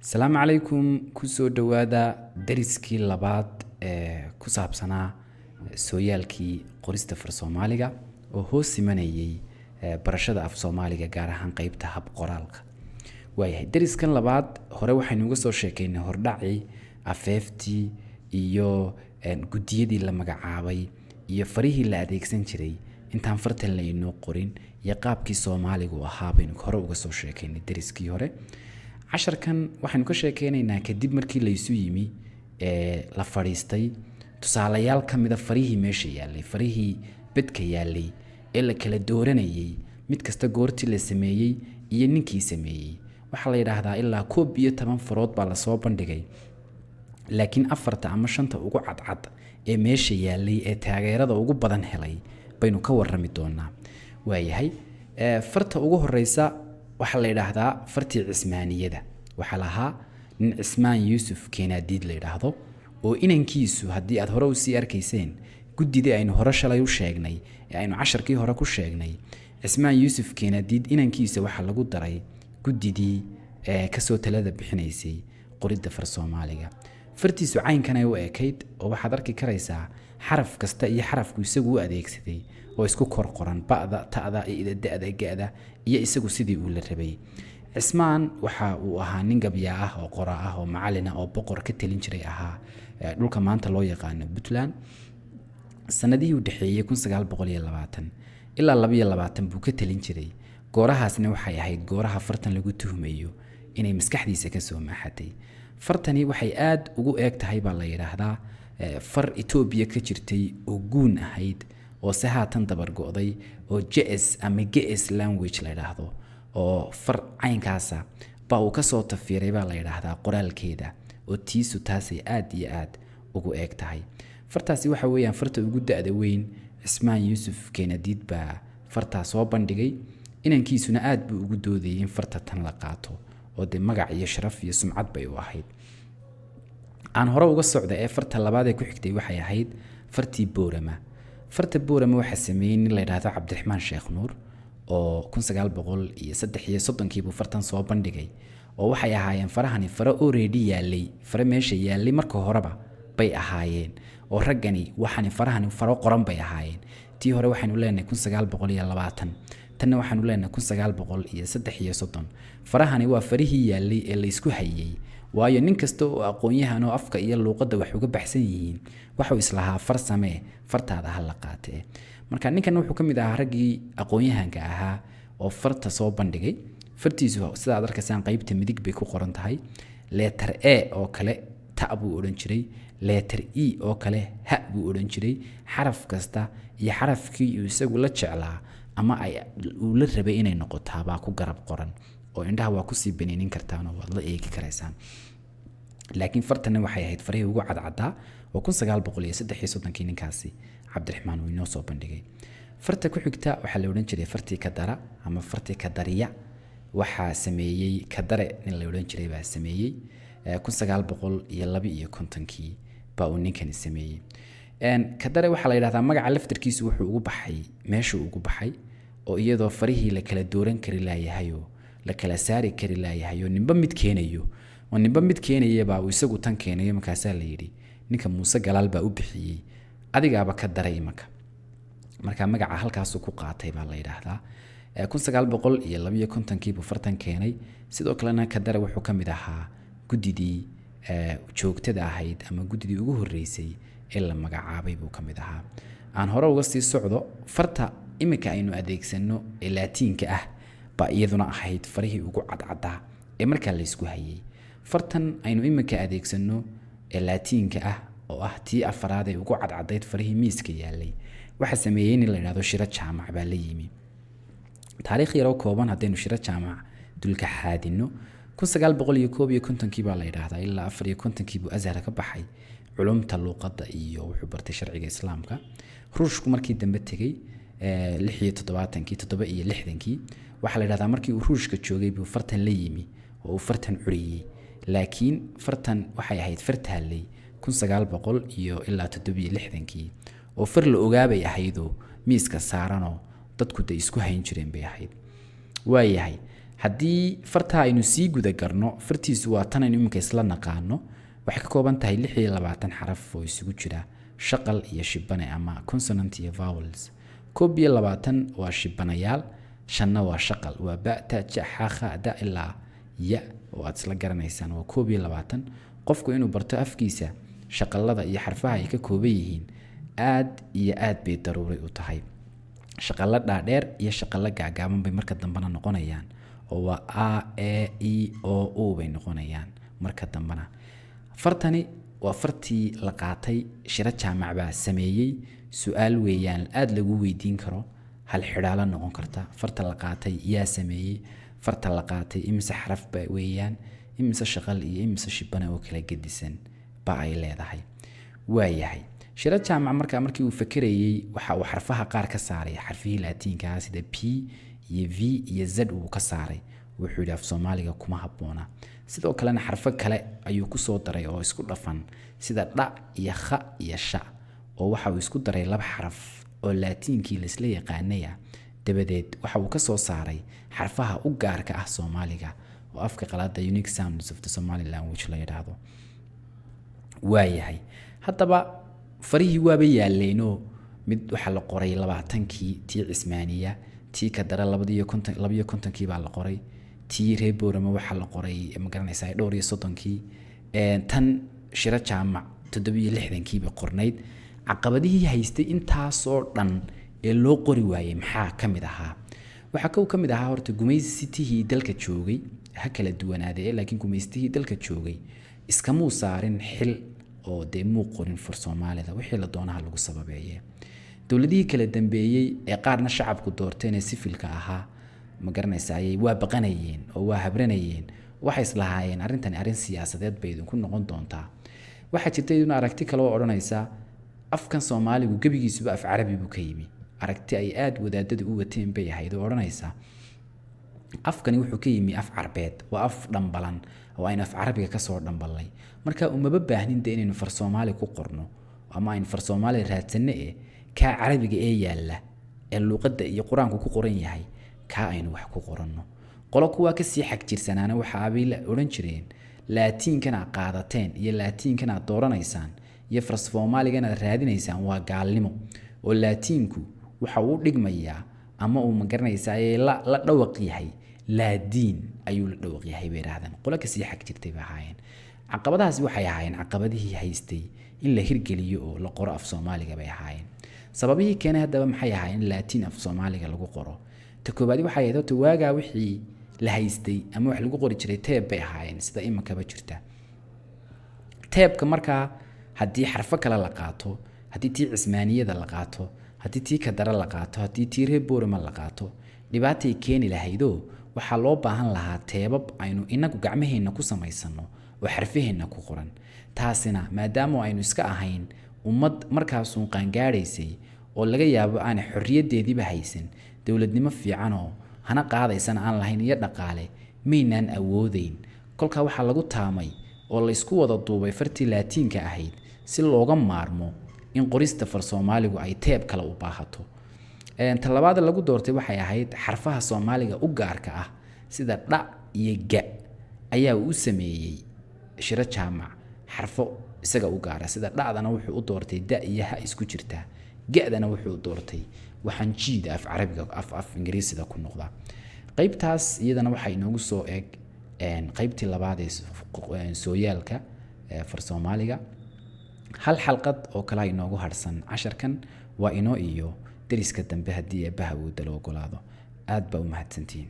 asalaamu calaykum kusoo dhowaada dariskii labaad ee ku saabsanaa sooyaalkii qorista far soomaaliga oo hoos simanayay barashada af soomaaliga gaar ahaan qeybta hab qoraalka. waayahay dariskan labaad hore waxaynu uga soo sheekaynay hordhacii afeeftii iyo gudiyadii la magacaabay iyo farihii la adeegsan jiray intaan fartan la inoo qorin iyo qaabkii soomaaligu ahaa baynu hore uga soo sheekaynay dariskii hore. casharkan waxaynu ka sheekeynaynaa kadib markii la isu yimi la fadhiistay tusaalayaal ka mida farihii meesha yaallay, farihii bedka yaallay ee la kala dooranayay mid kasta goortii la sameeyey iyo ninkii sameeyey. waxaa la yidhaahdaa ilaa 11 farood baa lasoo bandhigay, laakiin 4 ama 5 ugu cadcad ee meesha yaallay ee taageerada ugu badan helay baynu ka warrami doonaa. waayahay farta ugu horeysa waxaa la yidhaahdaa fartii cismaaniyada. waxaa lahaa nin cismaan yuusuf keenaadiid la yidhaahdo oo inankiisu haddii aad hore usii arkayseen guddidii aynu hore shalay u sheegnay ee aynu casharkii hore ku sheegnay, cismaan yuusuf keenaadiid inankiisa waxaa lagu daray guddidii kasoo talada bixinaysay qoridda far soomaaliga. fartiisu caynkan ay u ekayd oo waxaad arki karaysaa xaraf kasta iyo xarafku isagu u adeegsaday oo isku kor qoran ba'da, ta'da, i'da, da'da, ga'da iyo isagu sidii uu la rabay. cismaan waxa uu ahaa nin gabyaa ah oo qora ah oo macallin ah oo boqor ka talin jiray ahaa dhulka maanta loo yaqaano Puntland. sanadihii u dhaxeeyay 1920 ilaa 22 buu ka talin jiray. goorahaasna waxay ahayd gooraha fartan lagu tuhmayo inay maskaxdiisa ka soo maaxatay. fartani waxay aad ugu eeg tahay baa la yiraahdaa far Itoobiya ka jirtay oo guun ahayd oo si haatan dabar go'day oo JS ama GS language la yiraahdo oo far caynkaasa baa uu ka soo tafiiray baa la yiraahdaa qoraalkeeda oo tiisu taasay aad iyo aad ugu eeg tahay. fartaasi waxa weeyaan farta ugu da'da weyn. cismaan yuusuf keenaadiid baa fartaa soo bandhigay, inankiisuna aad buu ugu doodayay in farta tan la qaato oo de magac iyo sharaf iyo sumcad bay u ahayd. aan hore uga socda ee farta labaad ee ku xigtay waxay ahayd fartii Boorama. farta Boorama waxa sameeyay nin la yiraahdo Cabdiraxmaan Sheekh Nuur oo 1933 buu fartan soo bandhigay oo waxay ahaayeen farahani fara already yaallay, fara meesha yaallay marka horeba bay ahaayeen oo raggani waxani farahani faro qoran bay ahaayeen. tii hore waxaanu leenahay 1920 tanna waxaanu leenahay 1933. farahani waa farihii yaallay ee la isku hayay, waayo nin kasta oo aqoon-yahan oo afka iyo luqadda wax uga baxsan yihiin waxa uu islahaa far samee, fartaada ha la qaatee. marka ninkan wuxuu ka mid ahaa raggii aqoon-yahanka ahaa oo farta soo bandhigay. fartiisu sida aad arkaysaan qaybta midig bay ku qoran tahay. letter A oo kale ta buu odhan jiray, letter E oo kale ha buu odhan jiray. xaraf kasta iyo xarafkii uu isagu la jeclaa ama uu la rabay inay noqotaa baa ku garab qoran oo indhaha waa ku sii baneenin kartaan oo waad la eegi karaysaan. laakiin fartana waxay ahayd farihii ugu cadcaddaa oo 1933 ninkaasi Cabdiraxmaan uu inoo soo bandhigay. farta ku xigta waxaa la odhan jiray fartii Kadara ama fartii Kadariya. waxaa sameeyay Kadare nin la odhan jiray baa sameeyay 1952 baa uu ninkani sameeyay. Kadare waxaa la yiraahdaa magaca laftarkiisu wuxuu ugu baxay meesha ugu baxay oo iyadoo farihii la kala dooran kari laayahay oo la kala saari kari laayahay oo ninba mid keenayo oo ninba mid keenaya baa uu isagu tan keenayo. markaas la yiri ninka Muuse Galaal baa u bixiyay adigaaba ka daray imaka. marka magaca halkaas ku qaatay baa la yiraahdaa 1952 buu fartan keenay. sidoo kalena Kadare wuxuu ka mid ahaa guddidii joogtada ahayd ama guddidii ugu horeysay ee la magacaabay buu ka mid ahaa. aan hore uga sii socdo farta imika aynu adeegsano ee laatiinka ah baa iyaduna ahayd farihii ugu cadcaddaa ee markaa la isku hayay. fartan aynu imika adeegsano ee laatiinka ah oo ah tii afraad ee ugu cadcadayd farihii miiska yaallay waxa sameeyay in la yiraahdo Shiro Jaamac baa la yimi. taariikh yar oo kooban haddaynu Shiro Jaamac dulka xaadino 1951 baa la yiraahdaa ilaa 54 buu Azhar ka baxay culumta luqadda iyo wuxuu bartay sharciga islaamka. ruushku markii dambe tagay 67 waxa la yiraahdaa markii uu ruushka joogay buu fartan la yimi oo uu fartan curiyay. laakiin fartan waxay ahayd fartaalay 1967 oo far la ogaabay ahaydoo miiska saaranoo dadku day isku hayn jireen bay ahayd. waayahay haddii farta aynu sii guda garno fartiisu waa tan aynu iminka isla naqaano waxay ka kooban tahay 26 xaraf oo isugu jira shaqal iyo shibane ama consonant iyo vowels 22 waa shibanayaal shanna waa shaqal waa ba ta ja xa kha da ilaa ya oo aad isla garanaysaan waa 22 qofku inuu barto afkiisa shaqalada iyo xarfaha ay ka kooban yihiin aad iyo aad bay daruuri u tahay shaqala dhaadheer iyo shaqala gaagaaban bay marka dambana noqonayaan oo waa a e i o u bay noqonayaan marka dambana fartani waa fartii la qaatay shira jaamac baa sameeyay su'aal weeyaan aad lagu weydiin karo hal xidhaala noqon karta farta la qaatay yaa sameeyay farta la qaatay imisa xaraf ba weeyaan imisa shaqal iyo imisa shibana oo kala gedisan ba ay leedahay waayahay shira jaamac markii uu fakarayay waxa uu xarfaha qaar ka saaray xarfihii laatiinka sida p iyo v iyo z uu ka saaray wuxuu yidhi af Soomaaliga kuma habboona sidoo kalena xarfo kale ayuu ku soo daray oo isku dhafan sida dha iyo kha iyo sha oo waxa uu isku daray laba xaraf oo laatiinkii la isla yaqaanaya dabadeed waxa uu ka soo saaray xarfaha u gaarka ah Soomaaliga oo afka qalaada unique sounds of the Somali language la yiraahdo waayahay haddaba farihii waaba yaalleeno mid waxa la qoray 20kii tii Cismaaniya tii ka dara 250 baa la qoray tii Reeborama waxa la qoray ma garanaysaa dhowr iyo 30kii tan shira jaamac 67kii ba qornayd caqabadihii haystay intaas oo dhan ee loo qori waayay maxaa kamid ahaa waxa kamid ahaa horta gumaysitihii dalka joogay ha kala duwanaadee laakiin gumaystihii dalka joogay iska muu saarin xil oo de muu qorin far Soomaalida wixii la doonaha lagu sababeeyay dawladihii kala dambeeyay ee qaarna shacabku doorteen ee sifilka ahaa ma garanaysaa ay waa baqanayeen oo waa habranayeen waxay islahaayeen arrintan arrin siyaasadeed bay idinku noqon doontaa waxa jirtay in aragti kale oo oranaysa afkan Soomaaligu gabigiisuba af Carabi buu ka yimi aragti ay aad wadaadadu u wateen bay ahayd oo oranaysa afkani wuxuu ka yimi af Carbeed waa af dhambalan oo ayna af Carabiga ka soo dhambalay marka umaba baahnin inaynu far Soomaali ku qorno ama aynu far Soomaali raadsanay ka Carabiga ee yaala ee luqadda iyo Quraanku ku qoran yahay ka aynu wax ku qoranno qolo kuwa ka sii xaq jirsanaana waxa ay la oran jireen laatiinkana qaadateen iyo laatiinkana dooranaysaan iyo far Soomaaligana raadinaysaan waa gaalnimo oo laatiinku waxa uu dhigmayaa ama uu ma garanaysaa la dhawaq yahay laadiin ayuu la dhawaq yahay beerahadan qolo ka sii xaq jirtay baahayeen caqabadahaas waxay ahaayeen caqabadihii haystay in la hirgeliyo oo la qoro af Soomaaliga bay ahaayeen sababihii keenay hadaba maxay ahaayeen laatiin af Soomaaliga lagu qoro ta koobaad waxay ahayd waaga wixii la haystay ama wax lagu qori jiray teeb bay ahaayeen sida imanka ba jirta teebka markaa haddii xarfo kale la qaato haddii tii Cismaaniyada la qaato haddii tii ka dara la qaato haddii tii Reeborama la qaato dhibaatay keeni lahaydo waxa loo baahan lahaa teebab aynu inagu gacmaheena ku samaysano oo xarfaheena ku qoran taasina maadaama aynu iska ahayn ummad markaas uu qaangaaraysay oo laga yaabo aan xorriyadeediba haysan dawladnimo fiican oo hana qaadaysan aan lahayn iyo dhaqaale meynaan awoodeyn kolka waxa lagu taamay oo la isku wada duubay fartii laatiinka ahayd si looga maarmo in qorista far Soomaaligu ay teeb kale u baahato talabaad lagu doortay waxay ahayd xarfaha Soomaaliga u gaarka ah sida dha iyo ga ayaa uu sameeyay shira jaamac xarfo isaga u gaara sida dhacdana wuxuu u doortay da iyo ha isku jirta gaadana wuxuu doortay waxaan jiid af Carabiga af Ingiriisiga ku noqda qaybtaas iyadana waxay inoogu soo eeg qaybtii labaad ee sooyaalka far Soomaaliga hal xalqad oo kala inoogu harsan 10kan waa inoo iyo dariska dambe hadii ay baha uu dalo ogolaado aad ba u mahadsantiin